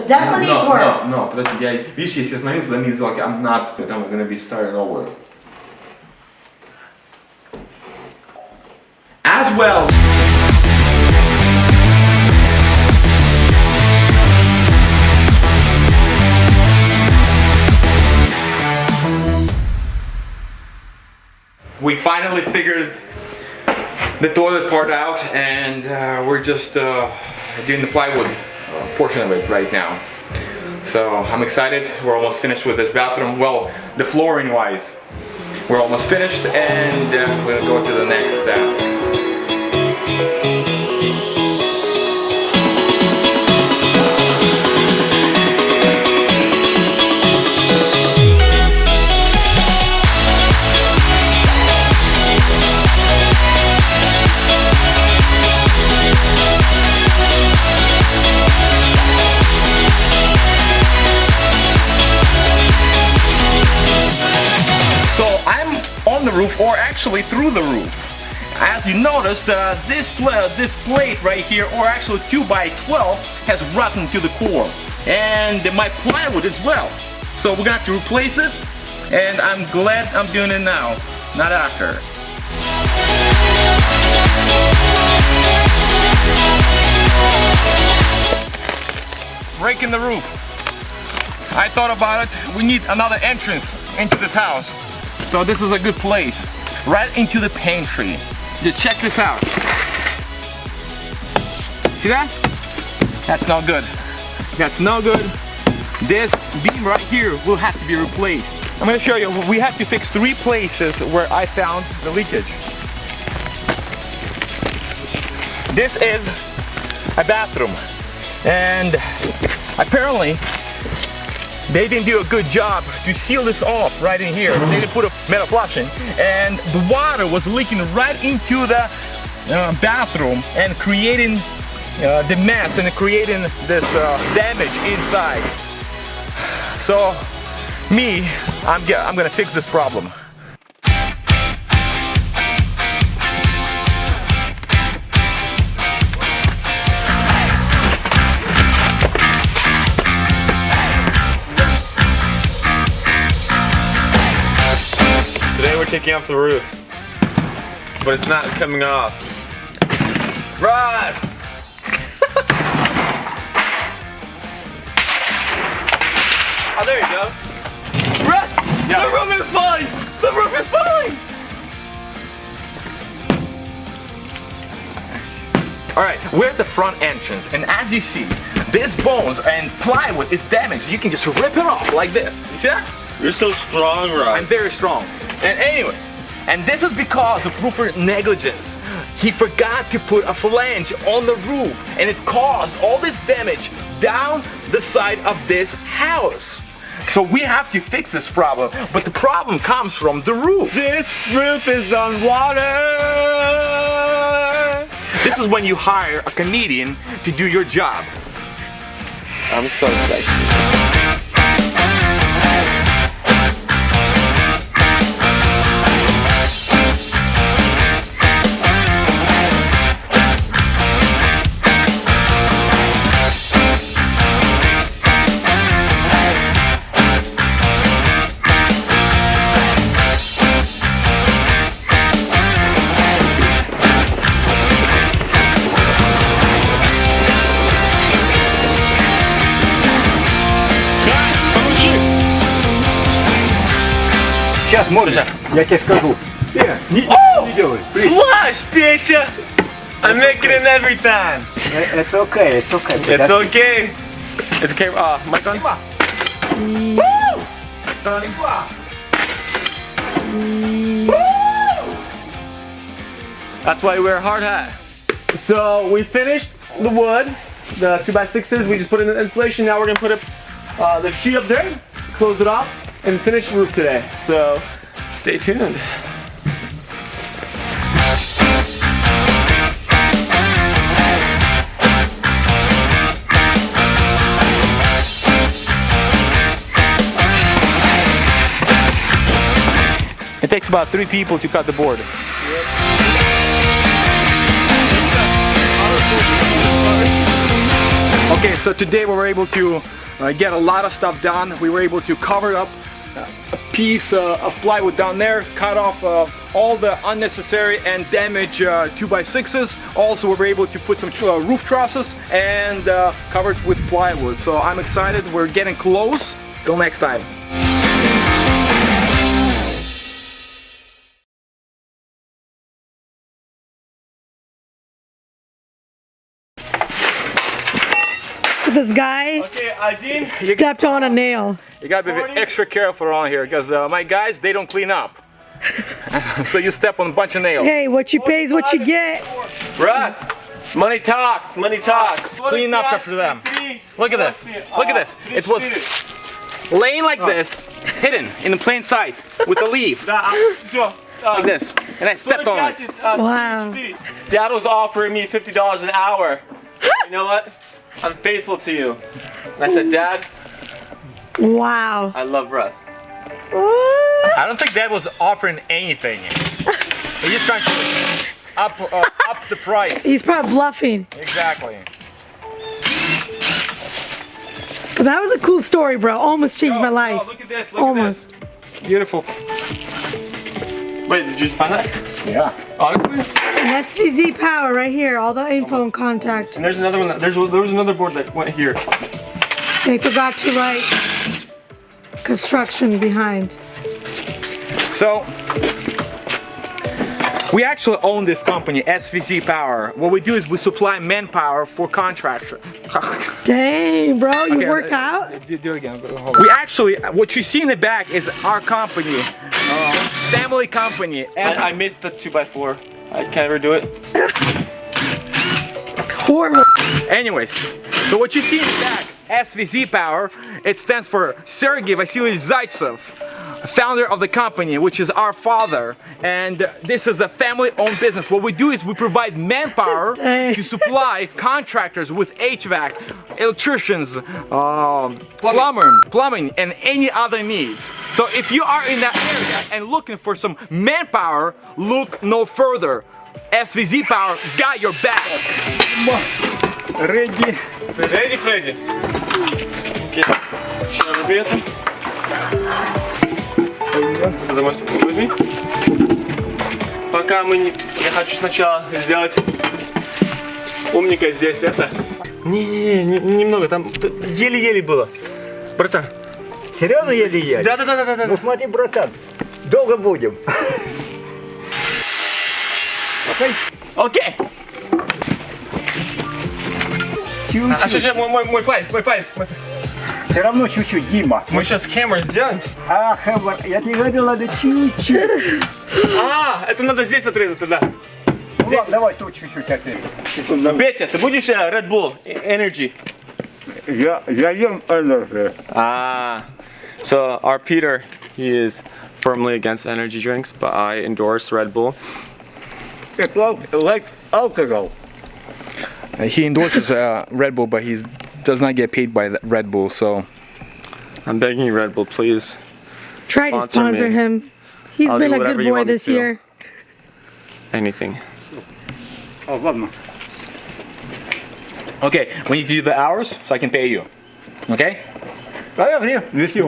it definitely needs work. No, подожди, видишь, если остановиться, that means like I'm not, I'm gonna be starting over. As well. We finally figured the toilet part out, and we're just doing the plywood portion of it right now. So I'm excited. We're almost finished with this bathroom. Well, the flooring wise, we're almost finished, and we're gonna go to the next task. The roof, or actually through the roof. As you noticed, this plate right here, or actually 2x12, has rotten to the core, and my plywood as well. So we're gonna have to replace this, and I'm glad I'm doing it now, not after. Breaking the roof. I thought about it. We need another entrance into this house. So this is a good place, right into the pantry. Just check this out. See that? That's not good. That's not good. This beam right here will have to be replaced. I'm gonna show you, we have to fix 3 places where I found the leakage. This is a bathroom, and apparently they didn't do a good job to seal this off right in here. They didn't put a metal flushing, and the water was leaking right into the bathroom and creating the mess and creating this damage inside. So I'm gonna fix this problem. Today we're taking off the roof, but it's not coming off. Russ! Oh, there you go. Russ! Yeah. The roof is falling! The roof is falling! Alright, we're at the front entrance, and as you see, this bones and plywood is damaged. You can just rip it off like this. You see that? You're so strong, Russ. I'm very strong. And anyways, and this is because of roofer negligence. He forgot to put a flange on the roof, and it caused all this damage down the side of this house. So we have to fix this problem, but the problem comes from the roof. This roof is on water! This is when you hire a comedian to do your job. I'm so sexy. Сейчас, можешь, я тебе скажу. Oh! Flash, Peter! I'm making it every time. It's okay, it's okay. It's okay. It's okay. Mic on? That's why you wear a hard hat. So we finished the wood, the 2x6s. We just put in the insulation. Now we're gonna put up the sheet up there, close it off, and finish the roof today. So stay tuned. It takes about 3 people to cut the board. Yep. Okay, so today we were able to get a lot of stuff done. We were able to cover up a piece of plywood down there, cut off all the unnecessary and damaged 2x6s. Also, we were able to put some roof trusses and cover it with plywood. So I'm excited. We're getting close. Till next time. This guy Okay, stepped on a nail. you gotta be extra careful around here because my guys, they don't clean up. So you step on a bunch of nails. Hey, what you pay is what you get. Russ, money talks, money talks. Clean up after them. Look at this. Look at this. It was laying like this, hidden in the plain sight with a leaf. Like this. And I stepped on it. Wow. Dad was offering me $50 an hour. You know what? I'm faithful to you. And I said, Dad, Wow. I love Russ. I don't think Dad was offering anything. He's just trying to up the price. He's probably bluffing. Exactly. But that was a cool story, bro. Almost changed my life. Oh, look at this. Look Almost. at this. Beautiful. Wait, did you find that? Yeah. Honestly? An SVZ power right here. All the info and contact. And there's another one. There was another board that went here. They forgot to write construction behind. So, we actually own this company, SVZ Power. What we do is we supply manpower for contractors. Dang, bro, you work out? Do it again. We actually, what you see in the back is our company, family company. I missed the 2x4. I can't ever do it. Horrible. Anyways, so what you see in the back, SVZ Power, it stands for Sergey Vasilievich Zaitsev, founder of the company, which is our father. And this is a family-owned business. What we do is we provide manpower to supply contractors with HVAC, electricians, plumbing, and any other needs. So if you are in that area and looking for some manpower, look no further. SVZ Power got your back. Ready? Ready, Freddy? Окей. Сейчас возьми это. Это можешь возьми. Пока мы не... Я хочу сначала сделать умника здесь это. Не, немного, там еле-еле было. Братан. Серьезно, если я? Да. Ну смотри, братан, долго будем. Окей. А что, мой палец. Все равно чуть-чуть, Дима. Мы сейчас хэммер сделаем. А, Хэббар, я тебе говорил, надо чуть-чуть. А, это надо здесь отрезать тогда. Ну ладно, давай тут чуть-чуть опять. Секунду. Петя, ты будешь Red Bull Energy? Я ем энергию. So our Peter, he is firmly against energy drinks, but I endorse Red Bull. It's like alcohol. He endorses Red Bull, but he does not get paid by Red Bull, so... I'm begging you, Red Bull, please. Try to Sponsor sponsor me. him. He's I'll been do a whatever good you boy want me this to. year. Anything. О, ладно. Okay, we need to do the hours so I can pay you. Okay? А я agree with you.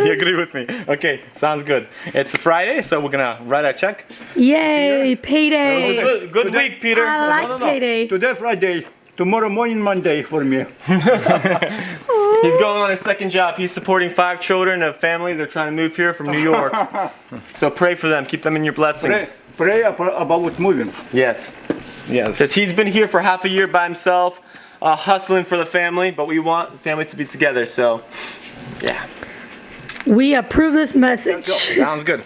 You agree with me? Okay, sounds good. It's a Friday, so we're gonna write a check. Yay, payday. Good week, Peter. I like payday. Today Friday, tomorrow morning Monday for me. He's going on his second job. He's supporting 5 children, a family. They're trying to move here from New York. So pray for them. Keep them in your blessings. Pray about moving. Yes. Yes. Because he's been here for half a year by himself, hustling for the family, but we want the family to be together, so yeah. We approve this message. Sounds good.